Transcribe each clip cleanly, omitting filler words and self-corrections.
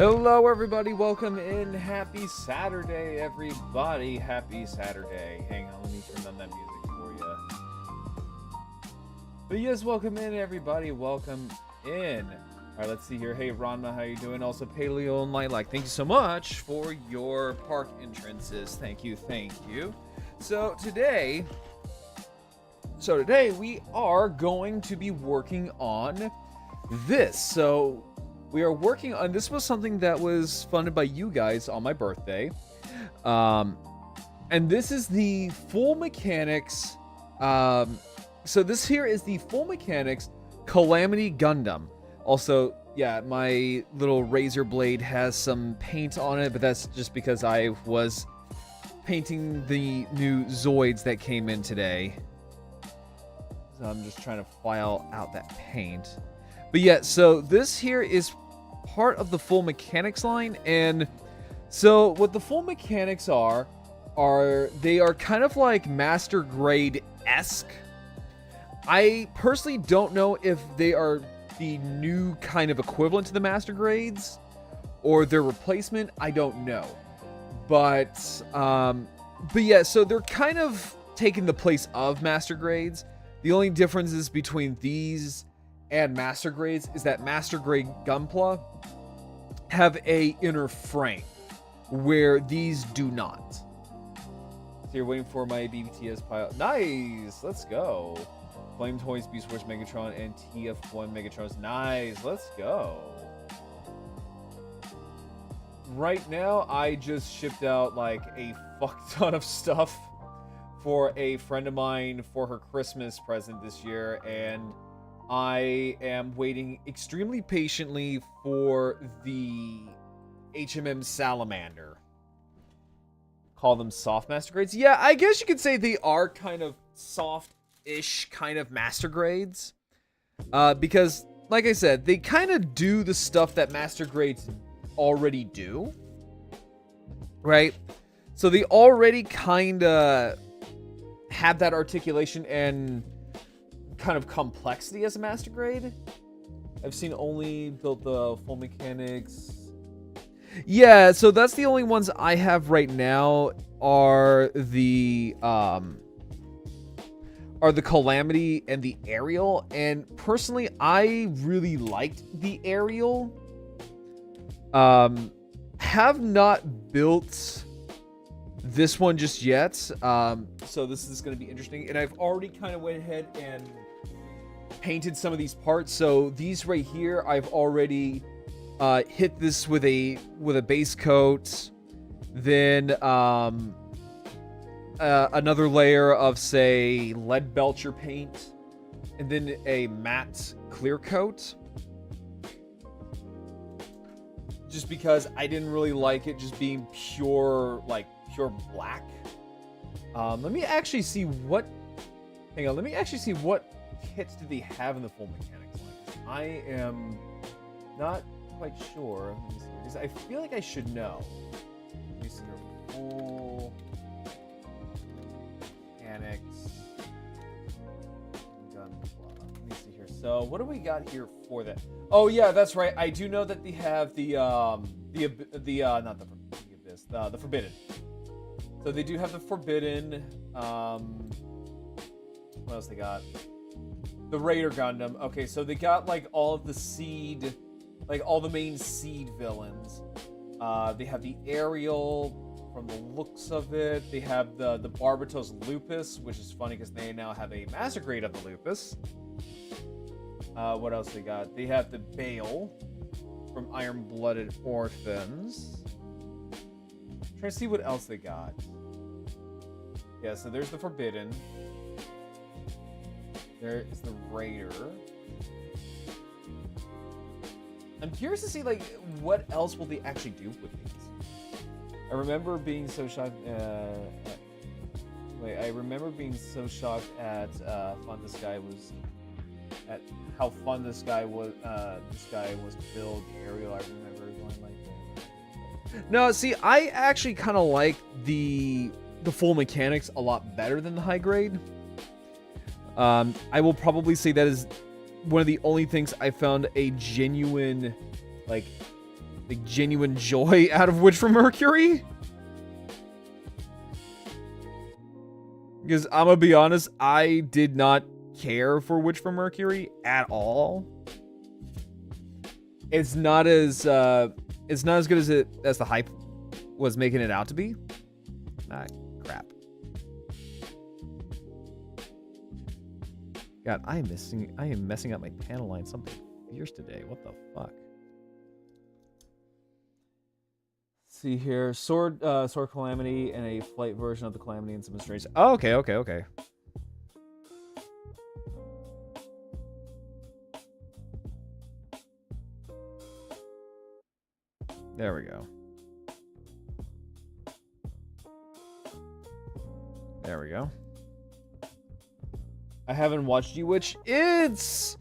Hello everybody, welcome in. Happy Saturday everybody, happy Saturday. Hang on, let me turn on that music for you. But yes, welcome in everybody, welcome in. Alright, let's see here. Hey Ranma, how you doing? Also Paleo and Lilac, thank you so much for your park entrances. Thank you. So today we are going to be working on this. So we are working on, this was something that was funded by you guys on my birthday. And this is the full mechanics. So this here is the full mechanics Calamity Gundam. Also, yeah, my little razor blade has some paint on it, but that's just because I was painting the new Zoids that came in today. So I'm just trying to file out that paint. But yeah, so this here is part of the full mechanics line, and so what the full mechanics are they are kind of like master grade-esque. I personally don't know if they are the new kind of equivalent to the master grades or their replacement. I don't know, but yeah, so they're kind of taking the place of master grades. The only differences between these and master grades is that master grade Gunpla have a inner frame where these do not. So you're waiting for my BBTS pile. Nice, let's go. Flame Toys, Beast Wars Megatron, and TF1 Megatrons. Nice, let's go. Right now, I just shipped out like a fuck ton of stuff for a friend of mine for her Christmas present this year, and I am waiting extremely patiently for the HMM Salamander. Call them soft master grades? Yeah, I guess you could say they are kind of soft-ish kind of master grades. Because, like I said, they kind of do the stuff that master grades already do. Right? So they already kind of have that articulation and kind of complexity as a master grade. I've seen only built the full mechanics. Yeah, so that's the only ones I have right now are the Calamity and the Aerial, and personally I really liked the Aerial. Have not built this one just yet, so this is going to be interesting, and I've already kind of went ahead and painted some of these parts. So these right here, I've already hit this with a base coat, then another layer of, say, lead belcher paint, and then a matte clear coat, just because I didn't really like it just being pure black. Let me actually see what kits do they have in the full mechanics line. I am not quite sure. Let me see, because I feel like I should know. Let me see here. Full mechanics Gunpla. Let me see here. So what do we got here for that? Oh yeah, that's right. I do know that they have the Forbidden. So they do have the Forbidden. What else they got? The Raider Gundam. Okay, so they got like all of the seed, like all the main seed villains. They have the Aerial from the looks of it. They have the Barbatos Lupus, which is funny because they now have a master grade of the Lupus. What else they got? They have the Bale from Iron Blooded Orphans. Trying to see what else they got. Yeah, so there's the Forbidden. There is the Raider. I'm curious to see, like, what else will they actually do with these. I remember being so shocked. I remember being so shocked at fun this guy was. At how fun this guy was. This guy was to build Aerial. I remember going like that. No, see, I actually kind of like the full mechanics a lot better than the high grade. I will probably say that is one of the only things I found a genuine, like, like genuine joy out of Witch from Mercury. Because I'm gonna be honest, I did not care for Witch from Mercury at all. It's not as good as the hype was making it out to be. Ah, crap. God, I am messing up my panel line something fierce today. What the fuck? See here, sword Calamity and a flight version of the Calamity and some strange. Oh, okay. There we go. There we go. I haven't watched you, which it's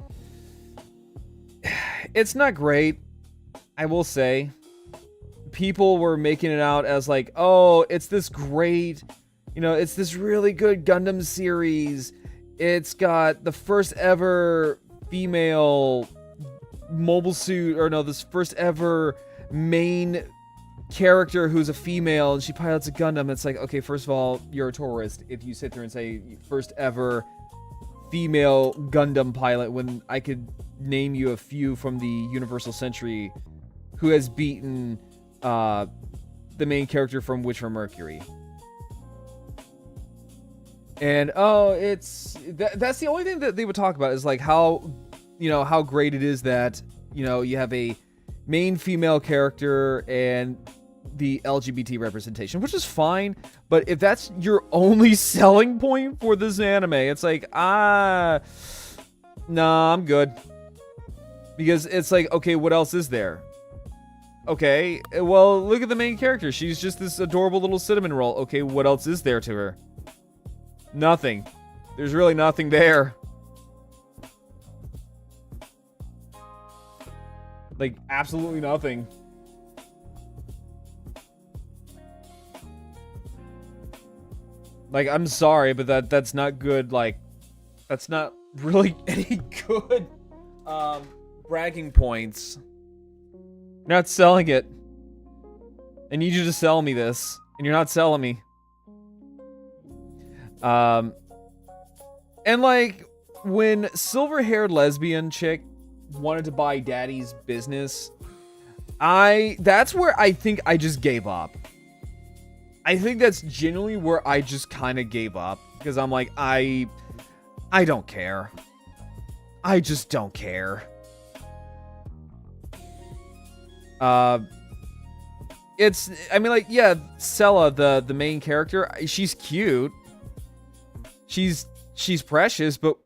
not great, I will say. People were making it out as like, oh, it's this great, it's this really good Gundam series. It's got the first ever female mobile suit, this first ever main character who's a female and she pilots a Gundam. It's like, okay, first of all, you're a tourist if you sit there and say first ever female Gundam pilot when I could name you a few from the Universal Century who has beaten the main character from Witch from Mercury. And that's the only thing that they would talk about is like how great it is that you have a main female character and the LGBT representation, which is fine, but if that's your only selling point for this anime, it's like, nah, I'm good. Because it's like, okay, what else is there? Okay, well, look at the main character. She's just this adorable little cinnamon roll. Okay, what else is there to her? Nothing. There's really nothing there. Like, absolutely nothing. Like, I'm sorry, but that's not good. Like, that's not really any good bragging points. You're not selling it. I need you to sell me this, and you're not selling me. And like, when silver-haired lesbian chick wanted to buy daddy's business, that's where I think I just gave up. I think that's genuinely where I just kind of gave up, because I'm like, I don't care. I just don't care. Yeah, Sella, the main character, she's cute. She's precious, but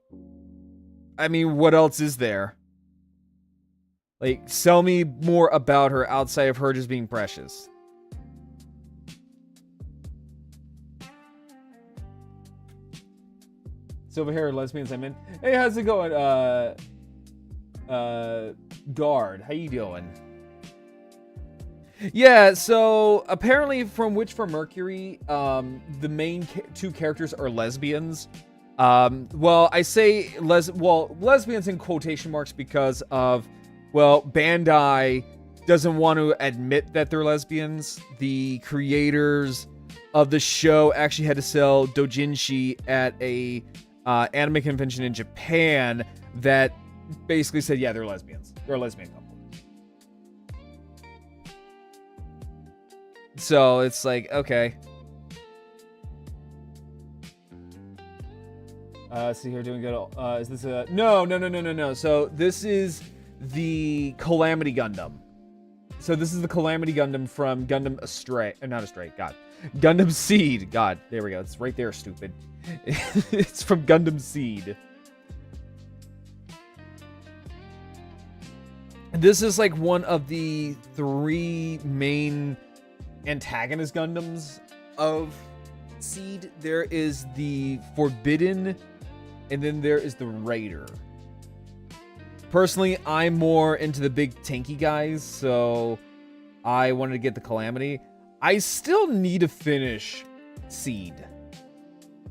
I mean, what else is there? Like, sell me more about her outside of her just being precious. Silver-haired lesbians, I'm in. Hey, how's it going? Guard, how you doing? Yeah, so apparently from Witch from Mercury, the main two characters are lesbians. Well, I say lesbians in quotation marks because of, well, Bandai doesn't want to admit that they're lesbians. The creators of the show actually had to sell doujinshi at a anime convention in Japan that basically said, yeah, they're lesbians. They're a lesbian couple. So it's like, okay. See here, doing good. Is this a... No. So this is the Calamity Gundam. So this is the Calamity Gundam from Gundam Astray. Not Astray, God. Gundam Seed. God, there we go. It's right there, stupid. It's from Gundam Seed. This is like one of the 3 main antagonist Gundams of Seed. There is the Forbidden, and then there is the Raider. Personally, I'm more into the big tanky guys, so I wanted to get the Calamity. I still need to finish Seed.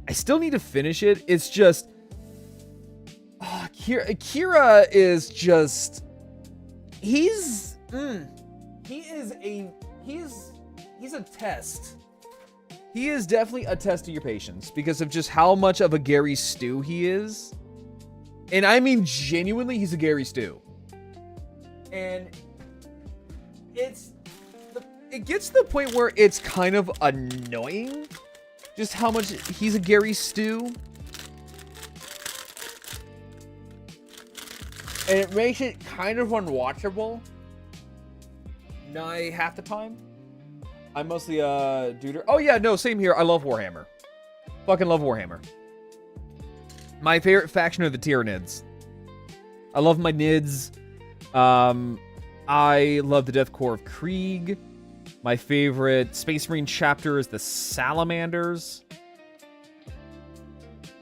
I still need to finish it. It's just... Kira is just... He's... he's a test. He is definitely a test of your patience because of just how much of a Gary Stu he is. And I mean genuinely, he's a Gary Stu. And it gets to the point where it's kind of annoying just how much he's a Gary Stu. And it makes it kind of unwatchable. Nigh half the time. I'm mostly a duder. Oh yeah, no, same here. I love Warhammer. Fucking love Warhammer. My favorite faction are the Tyranids. I love my Nids. I love the Death Corps of Krieg. My favorite Space Marine chapter is the Salamanders.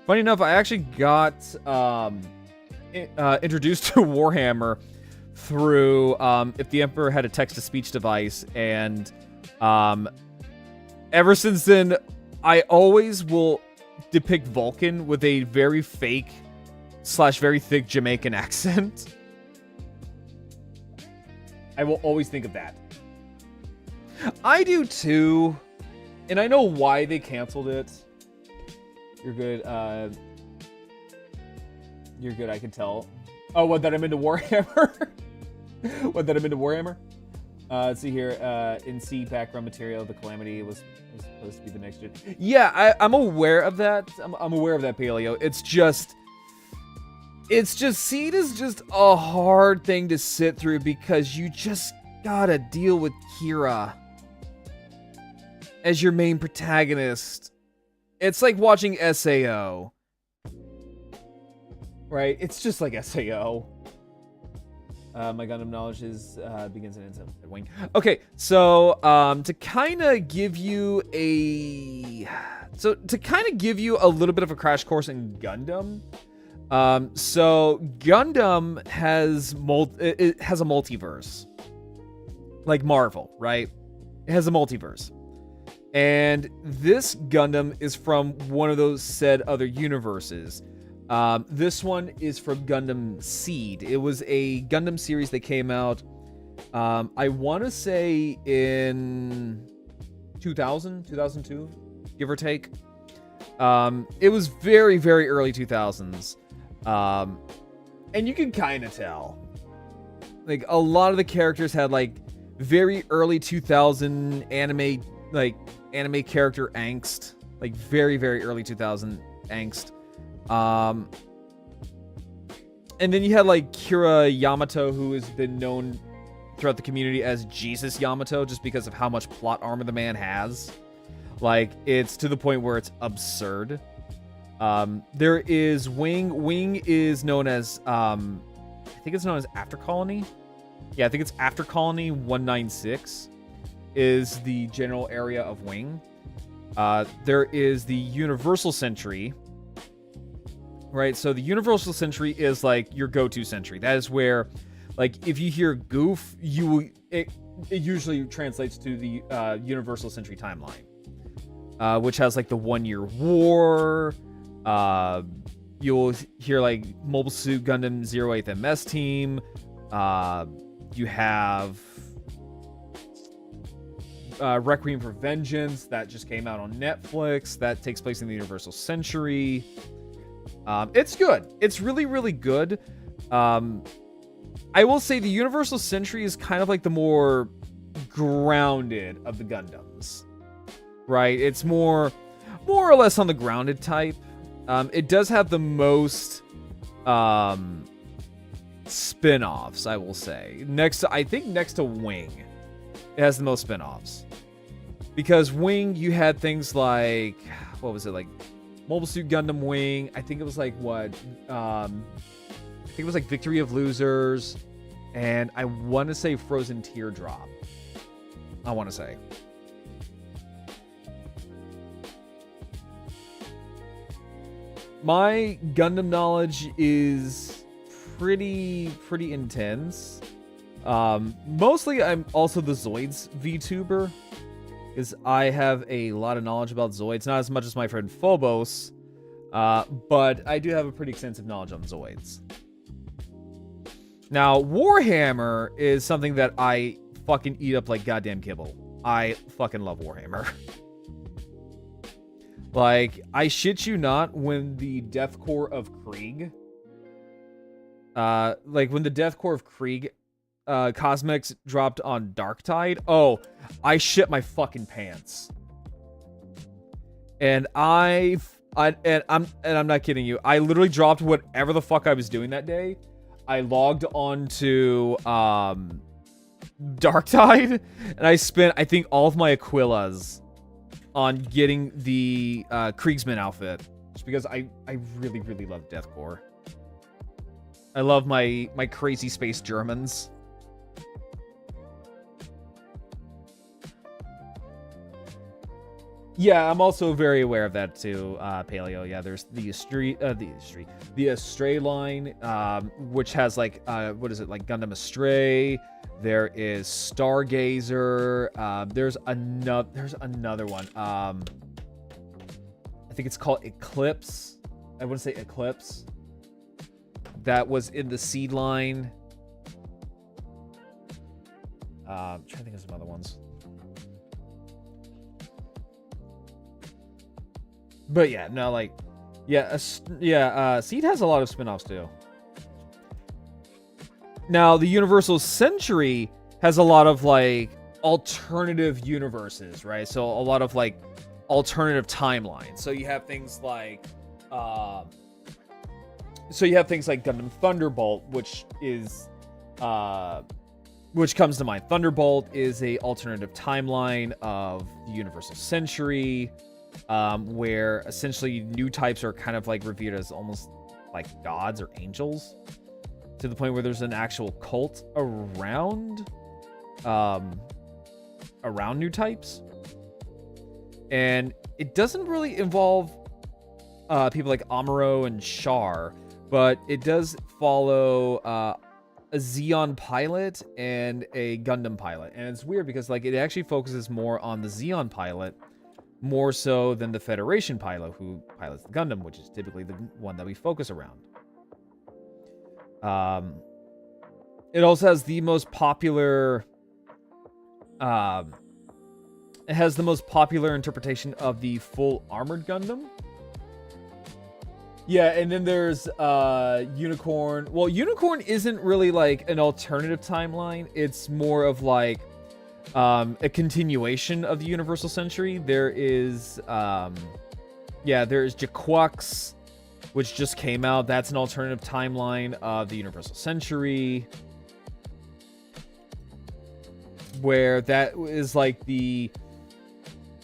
Funny enough, I actually got introduced to Warhammer through If the Emperor Had a Text-to-Speech Device, and ever since then, I always will depict Vulcan with a very fake / very thick Jamaican accent. I will always think of that. I do too, and I know why they canceled it. You're good. You're good, I can tell. Oh, what, that I'm into Warhammer? What, that I'm into Warhammer? Let's see here. NC background material, the Calamity was supposed to be the next gen. Yeah, I'm aware of that. I'm aware of that, Paleo. It's just Seed is just a hard thing to sit through because you just gotta deal with Kira as your main protagonist. It's like watching SAO. Right? It's just like SAO. My Gundam knowledge is begins and ends at Wing. Okay, so to kind of give you a little bit of a crash course in Gundam. So Gundam has it has a multiverse, like Marvel, right? It has a multiverse, and this Gundam is from one of those said other universes. This one is from Gundam Seed. It was a Gundam series that came out, I want to say in 2000, 2002, give or take. It was very, very early 2000s. And you can kind of tell. Like, a lot of the characters had, like, very early 2000 anime character angst. Like, very, very early 2000 angst. And then you had like Kira Yamato, who has been known throughout the community as Jesus Yamato, just because of how much plot armor the man has. Like, it's to the point where it's absurd. There is Wing. Wing is known as, I think it's known as After Colony. Yeah, I think it's After Colony 196 is the general area of Wing. There is the Universal Sentry. Right, so the Universal Sentry is like your go-to sentry. That is where, like, if you hear goof, it usually translates to the Universal Sentry timeline, which has like the 1 year war. You'll hear like Mobile Suit Gundam 08th MS Team. You have Requiem for Vengeance that just came out on Netflix. That takes place in the Universal Sentry. It's good. It's really, really good. I will say the Universal Sentry is kind of like the more grounded of the Gundams, right? It's more or less on the grounded type. It does have the most spin-offs, I will say. I think next to Wing, it has the most spin-offs. Because Wing, you had things like, what was it, like Mobile Suit Gundam Wing. I think it was like what? I think it was like Victory of Losers, and I want to say Frozen Teardrop. I want to say. My Gundam knowledge is pretty intense. Mostly, I'm also the Zoids VTuber. Because I have a lot of knowledge about Zoids. Not as much as my friend Phobos, but I do have a pretty extensive knowledge on Zoids. Now, Warhammer is something that I fucking eat up like goddamn kibble. I fucking love Warhammer. Like, I shit you not, when the Deathcore of Krieg, when the Deathcore of Krieg, cosmetics dropped on Darktide, oh, I shit my fucking pants. And I'm not kidding you. I literally dropped whatever the fuck I was doing that day. I logged on to, Darktide, and I spent, I think, all of my Aquilas on getting the Kriegsman outfit, just because I really, really love Deathcore. I love my crazy space Germans. Yeah, I'm also very aware of that too, Paleo. Yeah, there's the Astray line, which has like, what is it, like Gundam Astray. There is Stargazer. There's another one. I think it's called Eclipse. I want to say Eclipse. That was in the Seed line. I'm trying to think of some other ones. But yeah, no, like, Seed has a lot of spin-offs too. Now, the Universal Century has a lot of, like, alternative universes, right? So, a lot of, like, alternative timelines. So, you have things like, Gundam Thunderbolt, which is, which comes to mind. Thunderbolt is a alternative timeline of the Universal Century, where essentially new types are kind of, like, reviewed as almost like gods or angels, to the point where there's an actual cult around new types. And it doesn't really involve people like Amuro and Char, but it does follow a Xeon pilot and a Gundam pilot. And it's weird because, like, it actually focuses more on the Xeon pilot, more so than the Federation pilot, who pilots the Gundam, which is typically the one that we focus around. It also has the most popular, it has the most popular interpretation of the full armored Gundam. Yeah, and then there's, Unicorn. Well, Unicorn isn't really, like, an alternative timeline. It's more of, like, a continuation of the Universal Century. There is, there's Jaquux, which just came out. That's an alternative timeline of the Universal Century, where that is like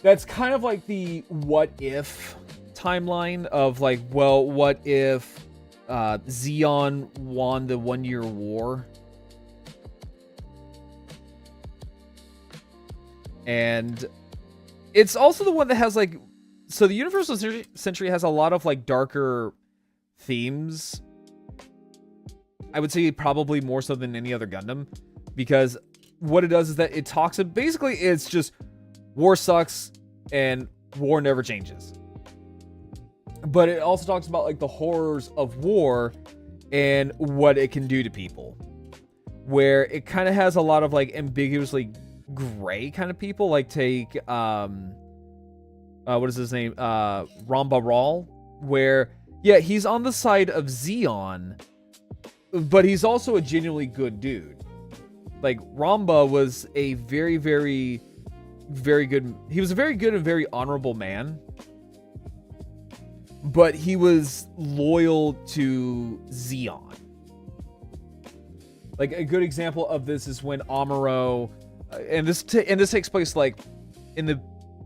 that's kind of like the what if timeline of, like, well, what if Xeon won the 1 year war? And it's also the one that has, like, so the Universal Century has a lot of, like, darker themes. I would say probably more so than any other Gundam, because what it does is that it talks, basically it's just war sucks and war never changes. But it also talks about, like, the horrors of war and what it can do to people, where it kind of has a lot of, like, ambiguously gray kind of people, like, take what is his name, Ramba Ral, where, yeah, he's on the side of Xeon, but he's also a genuinely good dude. Like, Ramba was a very, very, very good, he was a very good and very honorable man, but he was loyal to Xeon. Like, a good example of this is when Amuro, and this takes place, like, in the,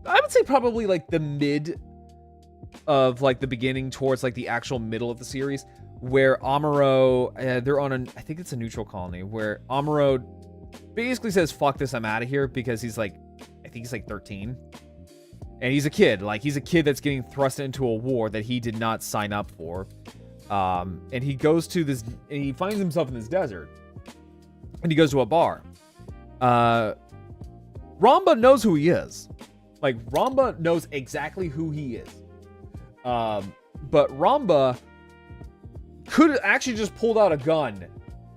I would say probably, like, the mid of, like, the beginning towards, like, the actual middle of the series, where Amuro, they're on I think it's a neutral colony, where Amuro basically says, fuck this, I'm out of here, because he's, like, I think he's, like, 13. And he's a kid. Like, he's a kid that's getting thrust into a war that he did not sign up for. And he goes to this, and he finds himself in this desert. And he goes to a bar. Ramba knows who he is. Like, Ramba knows exactly who he is. But Ramba could have actually just pulled out a gun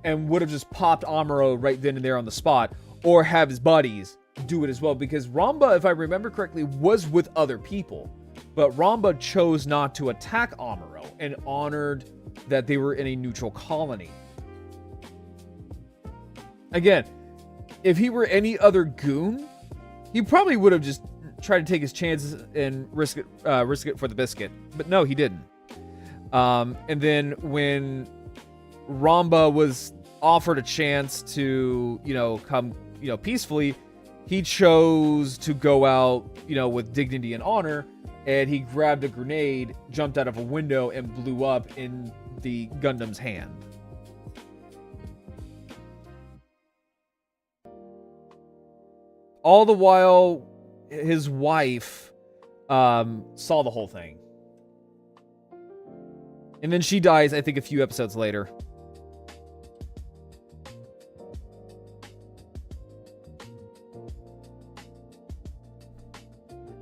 and would have just popped Amuro right then and there on the spot. or have his buddies do it as well. Because Ramba, if I remember correctly, was with other people. But Ramba chose not to attack Amuro and honored that they were in a neutral colony. Again, if he were any other goon, he probably would have just tried to take his chances and risk it for the biscuit. But no, he didn't. And then when Ramba was offered a chance to, come, peacefully, he chose to go out, with dignity and honor, and he grabbed a grenade, jumped out of a window, and blew up in the Gundam's hand. All the while, his wife saw the whole thing. And then she dies, I think, a few episodes later.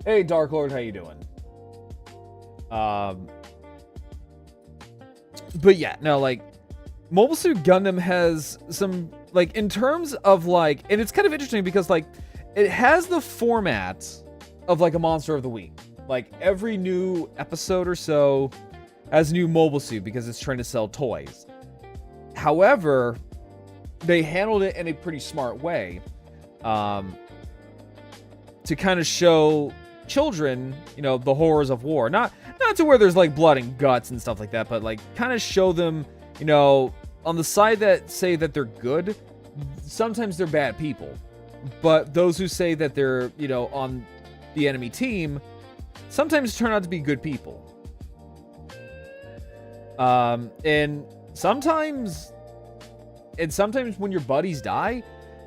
Hey, Dark Lord, how you doing? But yeah, no, like, Mobile Suit Gundam has some, like, in terms of, like, and it's kind of interesting because, like, it has the format of, like, a Monster of the Week. Like, every new episode or so has a new Mobile Suit because it's trying to sell toys. However, they handled it in a pretty smart way, to kind of show children, the horrors of war. Not to where there's, like, blood and guts and stuff like that, but, like, kind of show them, on the side that say that they're good, sometimes they're bad people. But those who say that they're, on the enemy team, sometimes turn out to be good people. And sometimes when your buddies die,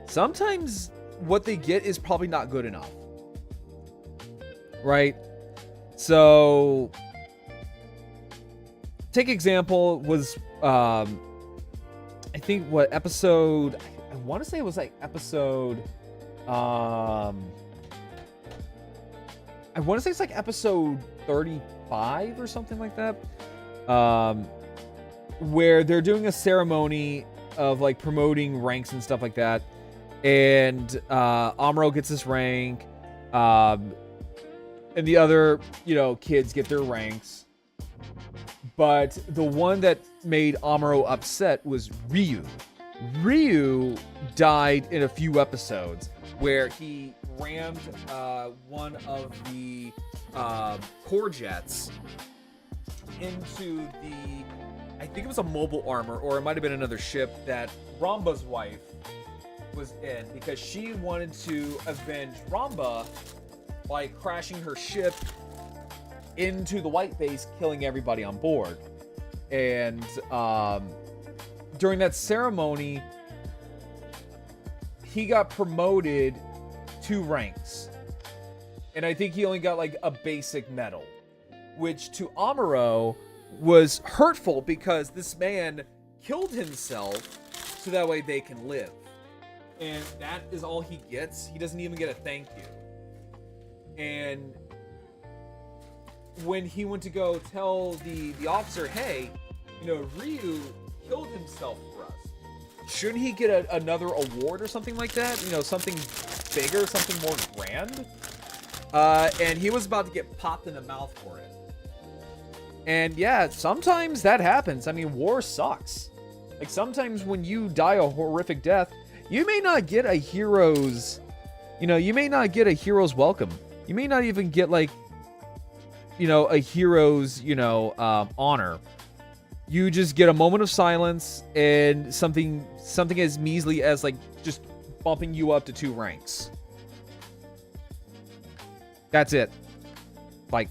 sometimes what they get is probably not good enough. Right? So, take example was, I think what episode, I want to say it was like episode, I want to say it's like episode 35 or something like that. Where they're doing a ceremony of, like, promoting ranks and stuff like that. And, Amuro gets this rank. And the other, kids get their ranks. But the one that made Amuro upset was Ryu. Ryu died in a few episodes where he rammed one of the core jets into the, I think it was a mobile armor, or it might have been another ship that Ramba's wife was in, because she wanted to avenge Ramba by crashing her ship into the white base, killing everybody on board. And during that ceremony, he got promoted 2 ranks. And I think he only got, like, a basic medal, which to Amuro was hurtful because this man killed himself so that way they can live. And that is all he gets. He doesn't even get a thank you. And when he went to go tell the officer, hey, Ryu killed himself for us, shouldn't he get another award or something like that? Something bigger, something more grand? And he was about to get popped in the mouth for it. And yeah, sometimes that happens. I mean, war sucks. Like, sometimes when you die a horrific death, you may not get a hero's, you may not get a hero's welcome. You may not even get, like, a hero's, honor. You just get a moment of silence and something as measly as, like, just bumping you up to 2 ranks. That's it. Like,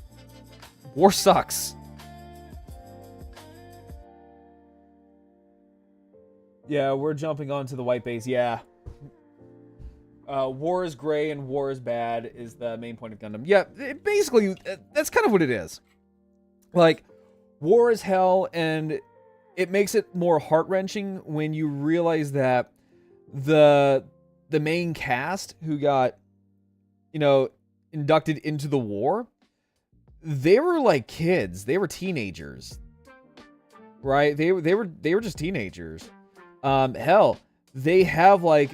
war sucks. Yeah, we're jumping onto the white base. Yeah. War is gray and war is bad is the main point of Gundam. Yeah, basically, that's kind of what it is. Like, war is hell, and it makes it more heart-wrenching when you realize that the main cast who got, inducted into the war, they were like kids. They were teenagers. Right? They were just teenagers. Hell, they have, like,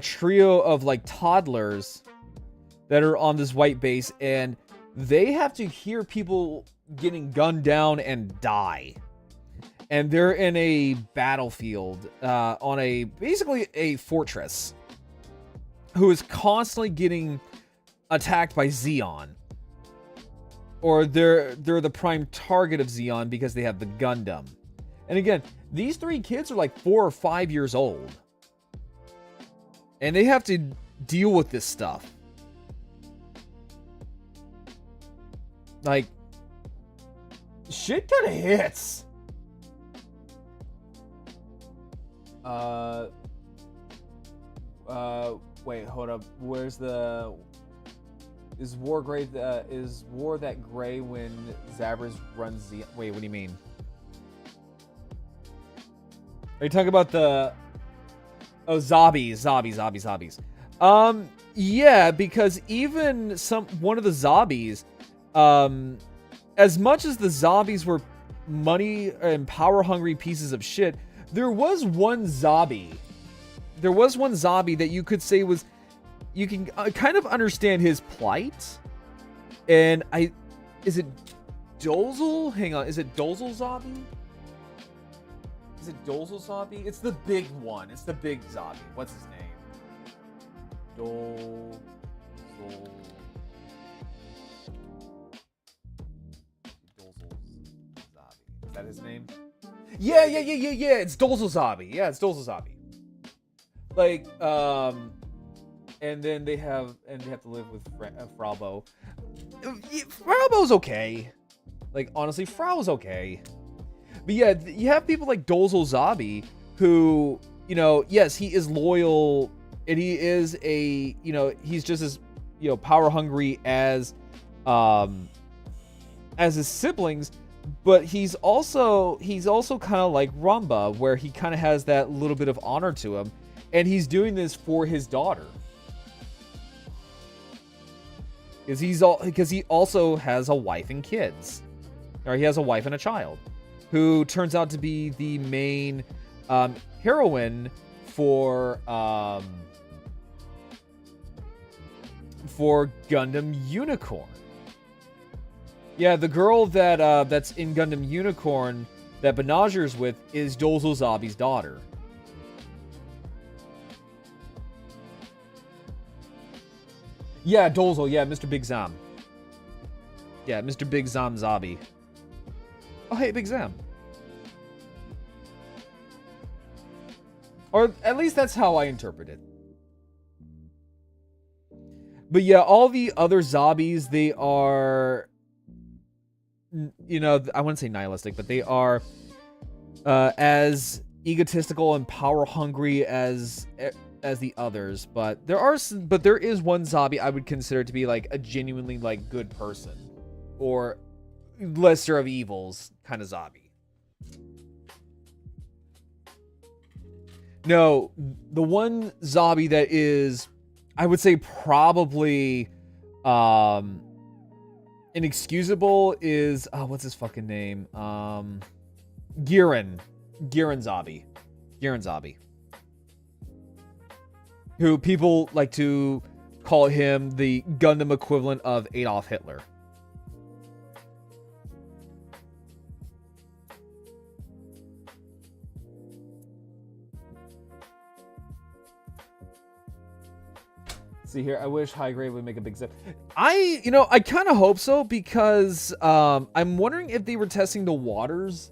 trio of like toddlers that are on this white base, and they have to hear people getting gunned down and die. And they're in a battlefield on basically a fortress, who is constantly getting attacked by Zeon. Or they're the prime target of Zeon because they have the Gundam. And again, these 3 kids are like 4 or 5 years old. And they have to deal with this stuff. Like, shit kind of hits. Wait, hold up. Where's the... Is war that gray when Zabras runs the... Wait, what do you mean? Are you talking about the... Oh, zombies. Yeah, because even one of the zombies, as much as the zombies were money and power-hungry pieces of shit, there was one zombie that you could say was... You can kind of understand his plight. And is it Dozel? Hang on, is it Dozel zombie? Is it Dozel zombie? It's the big one. It's the big zombie. What's his name? Dozel zombie. Is that his name? Yeah. It's Dozel zombie. Yeah, it's Dozel zombie. Like, and then they have to live with Fraubo. Fraubo's okay. Like, honestly, Frau's okay. But yeah, you have people like Dozel Zabi, who, you know, yes, he is loyal, and he is he's just as, power hungry as his siblings, but he's also kind of like Ramba, where he kind of has that little bit of honor to him, and he's doing this for his daughter. Because he also has a wife and kids. Or he has a wife and a child, who turns out to be the main heroine for Gundam Unicorn. Yeah, the girl that's in Gundam Unicorn that Benazir's with is Dozel Zabi's daughter. Yeah, Dozel. Yeah, Mr. Big Zam. Yeah, Mr. Big Zam Zabi. Oh, hey, Big Zam. Or at least that's how I interpret it. But yeah, all the other Zabis, they are... I wouldn't say nihilistic, but they are as egotistical and power-hungry as the others, but there is one zombie I would consider to be like a genuinely like good person, or lesser of evils kind of zombie. No, the one zombie that is, I would say, probably inexcusable is what's his fucking name? Giran Zabi. Who people like to call him the Gundam equivalent of Adolf Hitler. See here, I wish High Grade would make a big step. I kind of hope so, because I'm wondering if they were testing the waters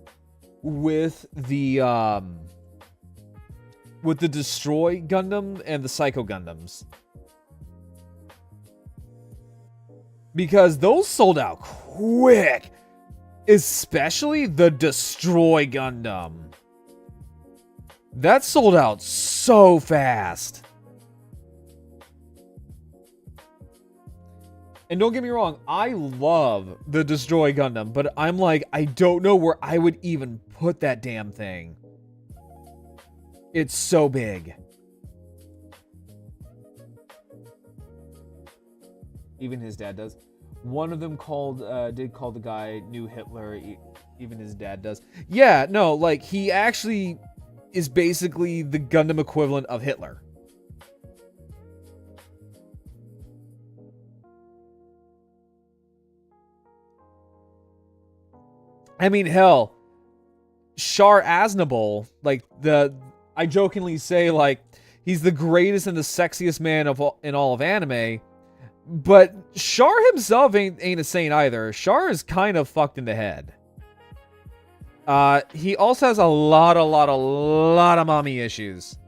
with the Destroy Gundam and the Psycho Gundams. Because those sold out quick. Especially the Destroy Gundam. That sold out so fast. And don't get me wrong, I love the Destroy Gundam, but I'm like, I don't know where I would even put that damn thing. It's so big. Even his dad does. One of them did call the guy New Hitler. Even his dad does. Yeah, no, like, he actually is basically the Gundam equivalent of Hitler. I mean, hell, Char Aznable, like I jokingly say like he's the greatest and the sexiest man in all of anime, but Char himself ain't a saint either. Char is kind of fucked in the head. He also has a lot of mommy issues.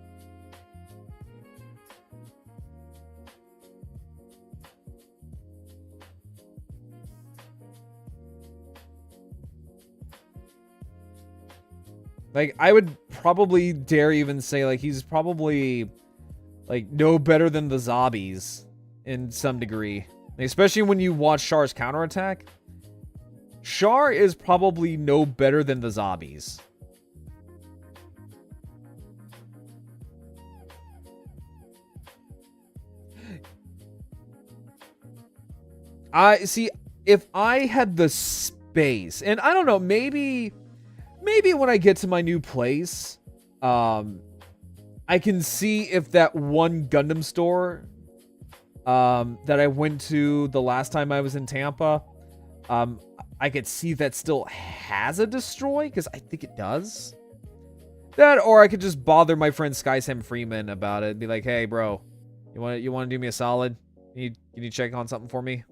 Like, I would probably dare even say, like, he's probably, like, no better than the zombies in some degree. Like, especially when you watch Char's counterattack. Char is probably no better than the zombies. See, if I had the space, and I don't know, maybe when I get to my new place, I can see if that one Gundam store that I went to the last time I was in Tampa, I could see that still has a destroy, because I think it does. That, or I could just bother my friend Sky Sam Freeman about it and be like, hey, bro, you want to do me a solid? Can you check on something for me?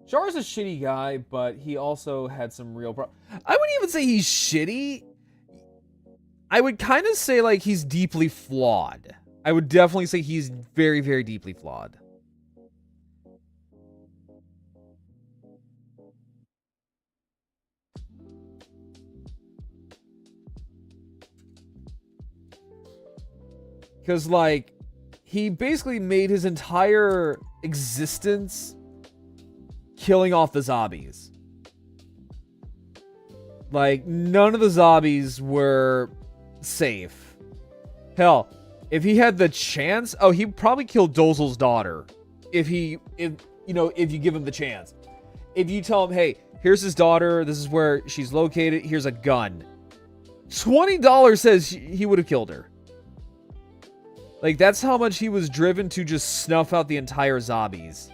Char's a shitty guy, but he also had some real problems. I wouldn't even say he's shitty. I would kind of say, like, he's deeply flawed. I would definitely say he's very, very deeply flawed. Because, like, he basically made his entire existence killing off the zombies. Like, none of the zombies were safe. Hell, if he had the chance, oh, he'd probably kill Dozel's daughter. If you give him the chance. If you tell him, hey, here's his daughter, this is where she's located, here's a gun. $20 says he would have killed her. Like, that's how much he was driven to just snuff out the entire zombies.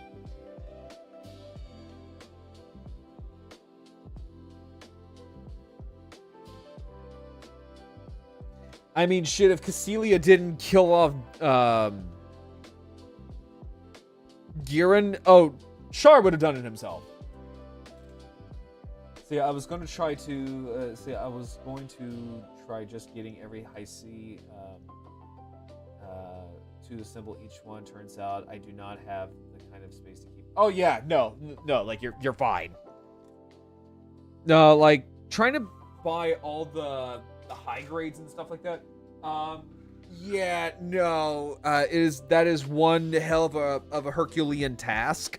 I mean, shit, if Cassilia didn't kill off, Giran, oh, Char would have done it himself. So yeah, I was going to try just getting every high C, to assemble each one. Turns out I do not have the kind of space to keep. Oh yeah, no, like you're fine. No, like trying to buy all the high grades and stuff like that. Yeah, no, that is one hell of a Herculean task,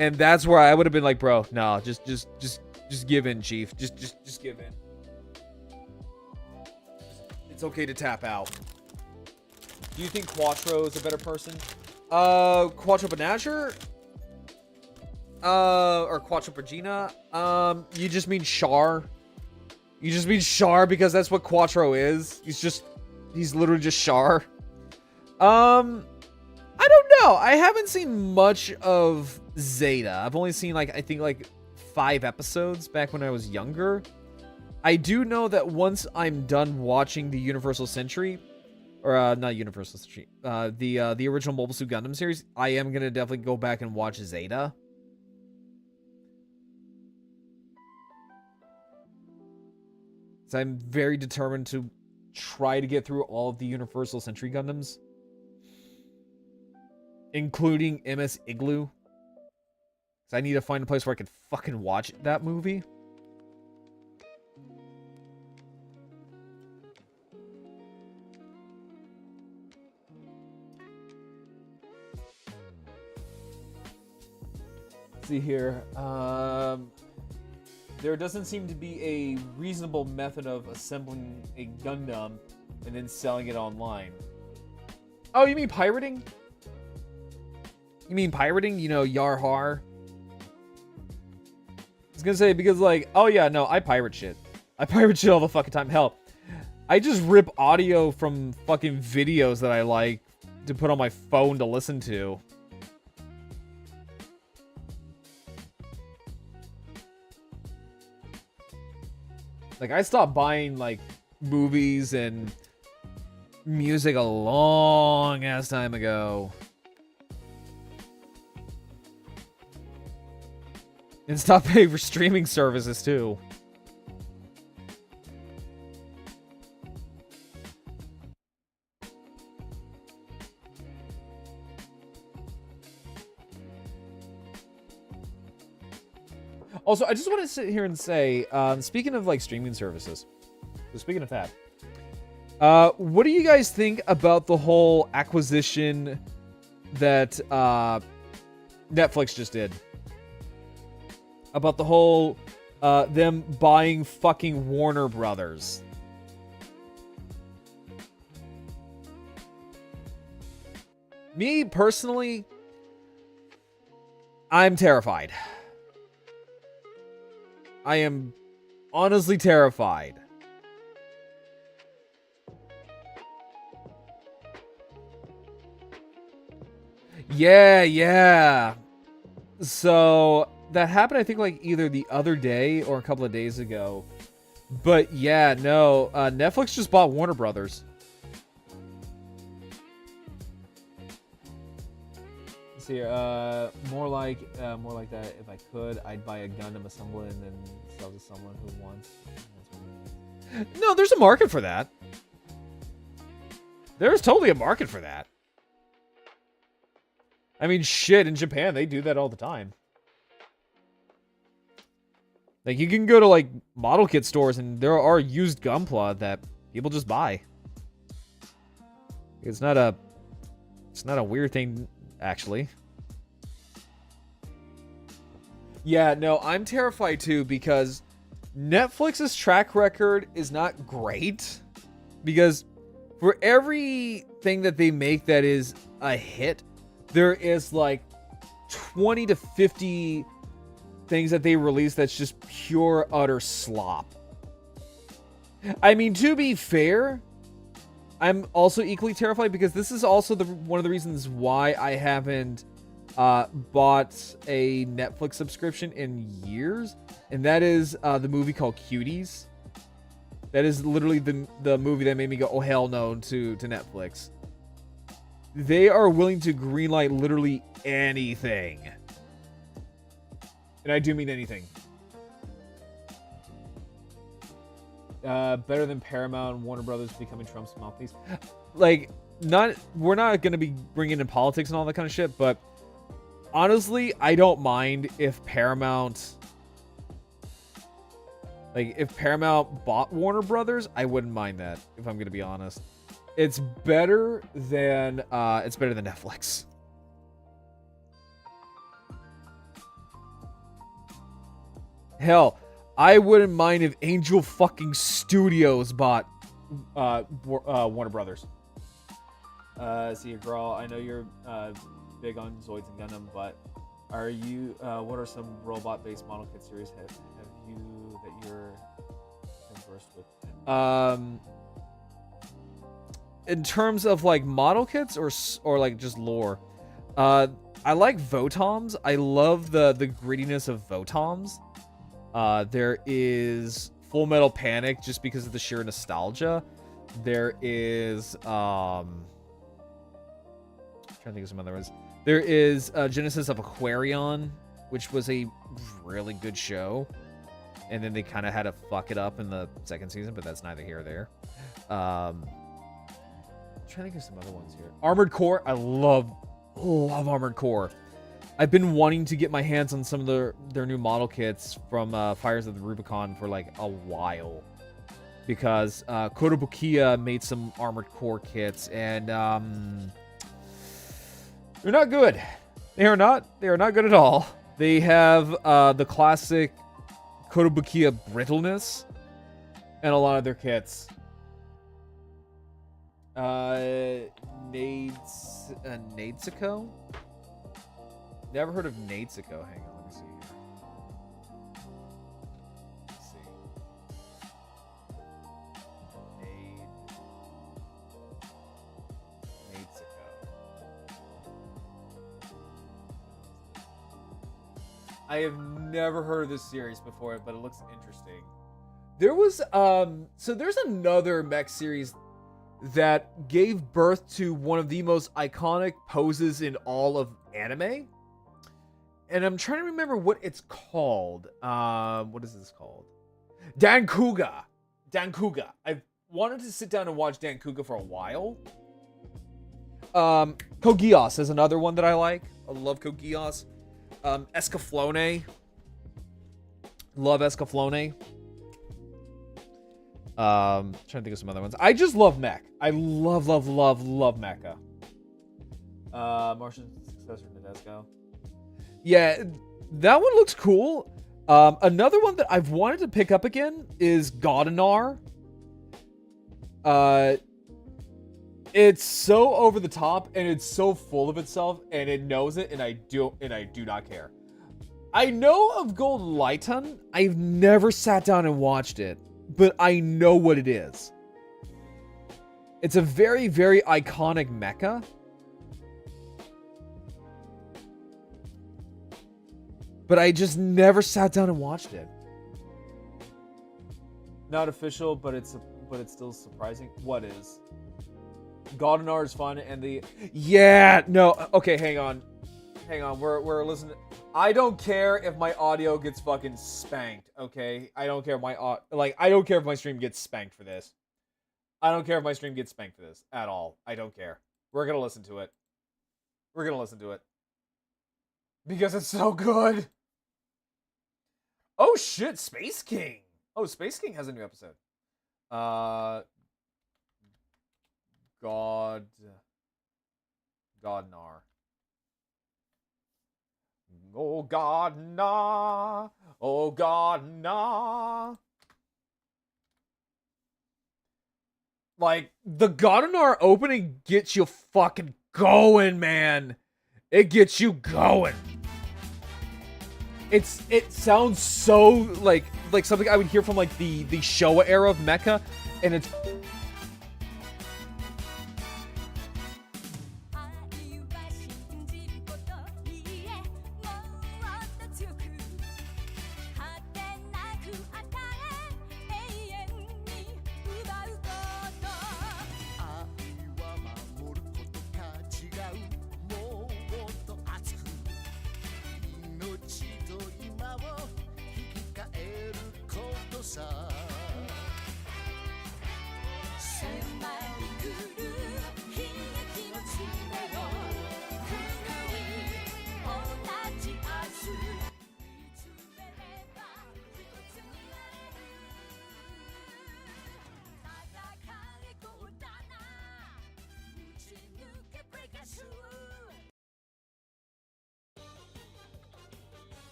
and that's where I would have been like, bro, no, just give in, Chief, just give in. It's okay to tap out. Do you think Quattro is a better person? Quattro Banasher? Or Quattro Regina? You just mean Char? You just mean Char because that's what Quattro is? He's literally just Char? I don't know. I haven't seen much of Zeta. I've only seen, I think 5 episodes back when I was younger. I do know that once I'm done watching the Universal Century, or not Universal Century, the original Mobile Suit Gundam series, I am gonna definitely go back and watch Zeta. So I'm very determined to try to get through all of the Universal Century Gundams, including MS Igloo. So I need to find a place where I can fucking watch that movie. Let's see here. There doesn't seem to be a reasonable method of assembling a Gundam and then selling it online. Oh, you mean pirating? You mean pirating? You know, Yar Har? I was gonna say, because oh yeah, no, I pirate shit. I pirate shit all the fucking time. Hell, I just rip audio from fucking videos that I like to put on my phone to listen to. Like, I stopped buying, like, movies and music a long ass time ago. And stopped paying for streaming services, too. Also, I just want to sit here and say, speaking of, like, streaming services, so speaking of that, what do you guys think about the whole acquisition that Netflix just did? About the whole, them buying fucking Warner Brothers. Me, personally, I'm terrified. I am honestly terrified. Yeah. So that happened, I think, like either the other day or a couple of days ago. But yeah, no, Netflix just bought Warner Brothers. Let's see, more like that. If I could, I'd buy a Gundam, assemble it, and then sell to someone who wants. No, there's a market for that. There's totally a market for that. I mean, shit, in Japan, they do that all the time. Like, you can go to, like, model kit stores, and there are used Gunpla that people just buy. It's not a weird thing, actually. Yeah, no, I'm terrified, too, because Netflix's track record is not great. Because for everything that they make that is a hit, there is like 20 to 50 things that they release that's just pure, utter slop. I mean, to be fair, I'm also equally terrified because this is also one of the reasons why I haven't bought a Netflix subscription in years. And that is the movie called Cuties. That is literally the movie that made me go, oh, hell no, to Netflix. They are willing to greenlight literally anything. And I do mean anything. Better than Paramount and Warner Brothers becoming Trump's mouthpiece. Like, we're not going to be bringing in politics and all that kind of shit, but honestly, I don't mind if Paramount... Like, if Paramount bought Warner Brothers, I wouldn't mind that, if I'm going to be honest. It's better than Netflix. Hell, I wouldn't mind if Angel fucking Studios bought Warner Brothers. See, girl, I know you're big on Zoids and Gundam, but are you? What are some robot-based model kit series have you that you're conversed with? In terms of like model kits or like just lore, I like Votoms. I love the grittiness of Votoms. There is Full Metal Panic just because of the sheer nostalgia. There is I'm trying to think of some other ones. There is Genesis of Aquarion, which was a really good show, and then they kind of had to fuck it up in the second season, but that's neither here or there. I'm trying to think of some other ones here. Armored Core, I love Armored Core. I've been wanting to get my hands on some of their new model kits from Fires of the Rubicon for like a while, because Kotobukiya made some Armored Core kits, and they're not good. They are not good at all. They have the classic Kotobukiya brittleness in a lot of their kits. Nadesico? Never heard of Nadesico. Hang on, let me see here. Let's see. Nadesico. I have never heard of this series before, but it looks interesting. There was so there's another mech series that gave birth to one of the most iconic poses in all of anime. And I'm trying to remember what it's called. What is this called? Dankuga. Dankuga. I've wanted to sit down and watch Dankuga for a while. Kogias is another one that I like. I love Kogias. Escaflowne. Love Escaflowne. Trying to think of some other ones. I just love mech. I love mecha. Martian successor Nadesco. Yeah, that one looks cool. Another one that I've wanted to pick up again is Godinar. It's so over the top and it's so full of itself and it knows it, and I do not care. I know of Gold Lighton. I've never sat down and watched it, but I know what it is. It's a very, very iconic mecha. But I just never sat down and watched it. Not official, but it's still surprising. What is? Godinar is fun, and the no. Okay, hang on. We're listening. I don't care if my audio gets fucking spanked. Okay, I don't care if I don't care if my stream gets spanked for this. I don't care if my stream gets spanked for this at all. I don't care. We're gonna listen to it. Because it's so good. Oh shit, Space King. Oh, Space King has a new episode. Godnar. Oh Godnar. Oh Godnar. Like, the Godinar opening gets you fucking going, man. It gets you going. It sounds so like something I would hear from like the Showa era of mecha, and it's